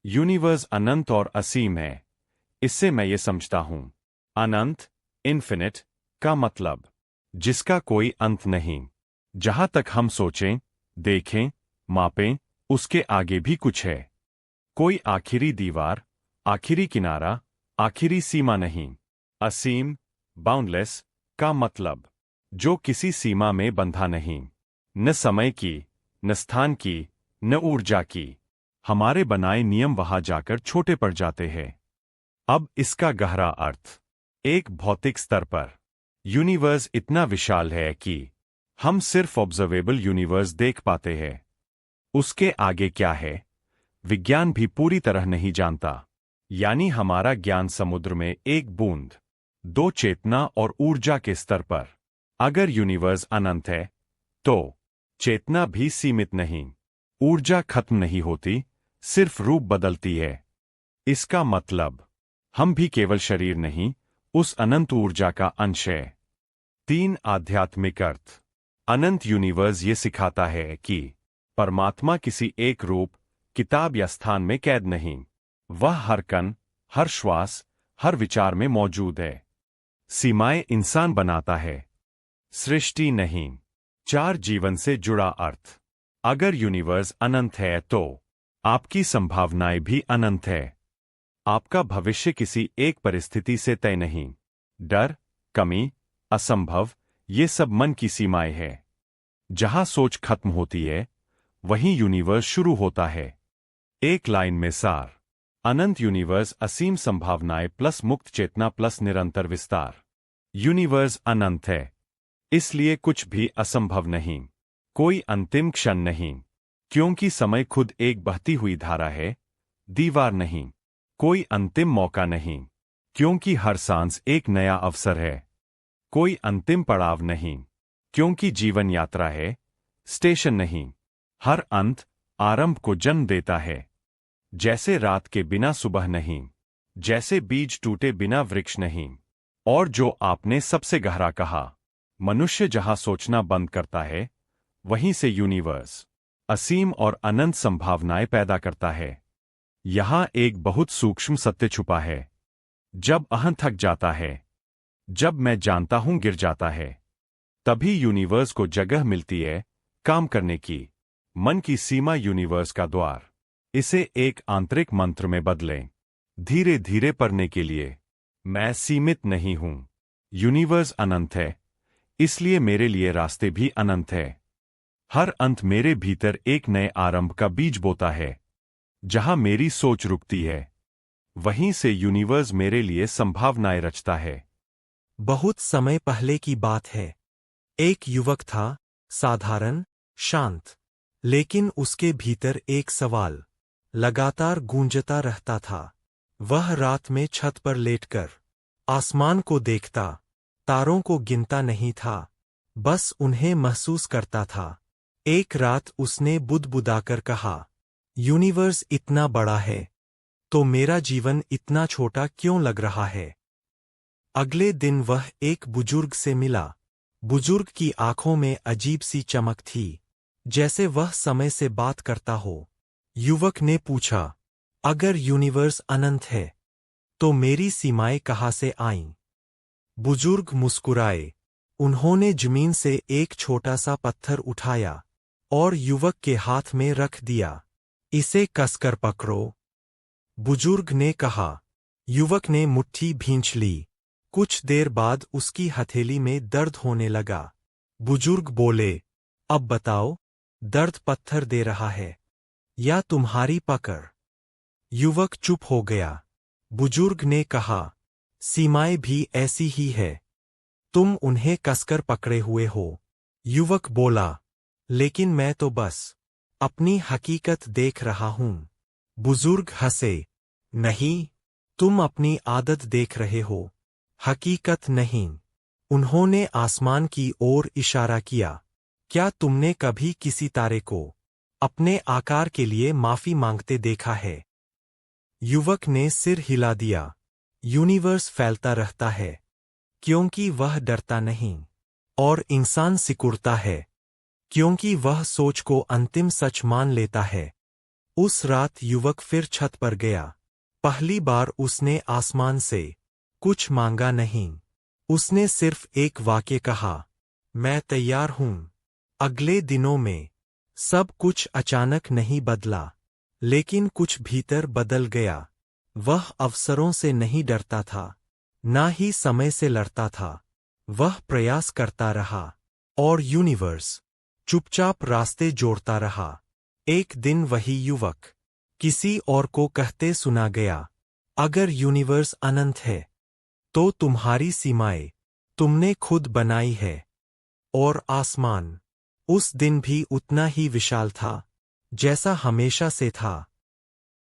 Universe अनंत और असीम है। इससे मैं ये समझता हूं। अनंत, इन्फिनिट का मतलब जिसका कोई अंत नहीं। जहां तक हम सोचें, देखें, मापें, उसके आगे भी कुछ है। कोई आखिरी दीवार, आखिरी किनारा, आखिरी सीमा नहीं। असीम, बाउंडलेस का मतलब जो किसी सीमा में बंधा नहीं। न समय की, न स्थान की, न ऊर्जा की। हमारे बनाए नियम वहां जाकर छोटे पड़ जाते हैं। अब इसका गहरा अर्थ। एक भौतिक स्तर पर यूनिवर्स इतना विशाल है कि हम सिर्फ ऑब्जर्वेबल यूनिवर्स देख पाते हैं। उसके आगे क्या है, विज्ञान भी पूरी तरह नहीं जानता। यानी हमारा ज्ञान समुद्र में एक बूंद, दो चेतना और ऊर्जा के स्तर पर। अगर यूनिवर्स अनंत है, तो चेतना भी सीमित नहीं, ऊर्जा खत्म नहीं होती, सिर्फ रूप बदलती है। इसका मतलब हम भी केवल शरीर नहीं, उस अनंत ऊर्जा का अंश है। 3 आध्यात्मिक अर्थ। अनंत यूनिवर्स ये सिखाता है कि परमात्मा किसी एक रूप, किताब या स्थान में कैद नहीं। वह हर कण, हर श्वास, हर विचार में मौजूद है। सीमाएं इंसान बनाता है, सृष्टि नहीं। 4 जीवन से जुड़ा अर्थ। अगर यूनिवर्स अनंत है तो आपकी संभावनाएं भी अनंत है। आपका भविष्य किसी एक परिस्थिति से तय नहीं। डर, कमी, असंभव, ये सब मन की सीमाएं हैं। जहां सोच खत्म होती है, वहीं यूनिवर्स शुरू होता है। एक लाइन में सार। अनंत यूनिवर्स असीम संभावनाएं प्लस मुक्त चेतना प्लस निरंतर विस्तार। यूनिवर्स अनंत है, इसलिए कुछ भी असंभव नहीं। कोई अंतिम क्षण नहीं, क्योंकि समय खुद एक बहती हुई धारा है, दीवार नहीं। कोई अंतिम मौका नहीं, क्योंकि हर सांस एक नया अवसर है। कोई अंतिम पड़ाव नहीं, क्योंकि जीवन यात्रा है, स्टेशन नहीं। हर अंत आरंभ को जन्म देता है। जैसे रात के बिना सुबह नहीं, जैसे बीज टूटे बिना वृक्ष नहीं। और जो आपने सबसे गहरा कहा, मनुष्य जहां सोचना बंद करता है, वहीं से यूनिवर्स असीम और अनंत संभावनाएं पैदा करता है। यहां एक बहुत सूक्ष्म सत्य छुपा है। जब अहं थक जाता है, जब मैं जानता हूं गिर जाता है, तभी यूनिवर्स को जगह मिलती है काम करने की। मन की सीमा यूनिवर्स का द्वार। इसे एक आंतरिक मंत्र में बदलें, धीरे धीरे पढ़ने के लिए। मैं सीमित नहीं हूं, यूनिवर्स अनंत है, इसलिए मेरे लिए रास्ते भी अनंत है। हर अंत मेरे भीतर एक नए आरंभ का बीज बोता है। जहां मेरी सोच रुकती है, वहीं से यूनिवर्स मेरे लिए संभावनाएं रचता है। बहुत समय पहले की बात है। एक युवक था, साधारण, शांत। लेकिन उसके भीतर एक सवाल लगातार गूंजता रहता था। वह रात में छत पर लेटकर आसमान को देखता, तारों को गिनता नहीं था, बस उन्हें महसूस करता था। एक रात उसने बुदबुदाकर कहा, यूनिवर्स इतना बड़ा है, तो मेरा जीवन इतना छोटा क्यों लग रहा है? अगले दिन वह एक बुजुर्ग से मिला। बुजुर्ग की आंखों में अजीब सी चमक थी, जैसे वह समय से बात करता हो। युवक ने पूछा, अगर यूनिवर्स अनंत है, तो मेरी सीमाएं कहाँ से आईं? बुजुर्ग मुस्कुराए। उन्होंने जमीन से एक छोटा सा पत्थर उठाया और युवक के हाथ में रख दिया। इसे कसकर पकड़ो, बुजुर्ग ने कहा। युवक ने मुट्ठी भींच ली। कुछ देर बाद उसकी हथेली में दर्द होने लगा। बुजुर्ग बोले, अब बताओ, दर्द पत्थर दे रहा है या तुम्हारी पकड़? युवक चुप हो गया। बुजुर्ग ने कहा, सीमाएं भी ऐसी ही है, तुम उन्हें कसकर पकड़े हुए हो। युवक बोला, लेकिन मैं तो बस अपनी हकीकत देख रहा हूं। बुजुर्ग हंसे, नहीं, तुम अपनी आदत देख रहे हो, हकीकत नहीं। उन्होंने आसमान की ओर इशारा किया। क्या तुमने कभी किसी तारे को अपने आकार के लिए माफी मांगते देखा है? युवक ने सिर हिला दिया। यूनिवर्स फैलता रहता है, क्योंकि वह डरता नहीं। और इंसान सिकुड़ता है, क्योंकि वह सोच को अंतिम सच मान लेता है। उस रात युवक फिर छत पर गया। पहली बार उसने आसमान से कुछ मांगा नहीं। उसने सिर्फ एक वाक्य कहा, मैं तैयार हूं। अगले दिनों में सब कुछ अचानक नहीं बदला, लेकिन कुछ भीतर बदल गया। वह अवसरों से नहीं डरता था, ना ही समय से लड़ता था। वह प्रयास करता रहा, और यूनिवर्स चुपचाप रास्ते जोड़ता रहा। एक दिन वही युवक किसी और को कहते सुना गया, अगर यूनिवर्स अनंत है तो तुम्हारी सीमाएं तुमने खुद बनाई है। और आसमान उस दिन भी उतना ही विशाल था जैसा हमेशा से था।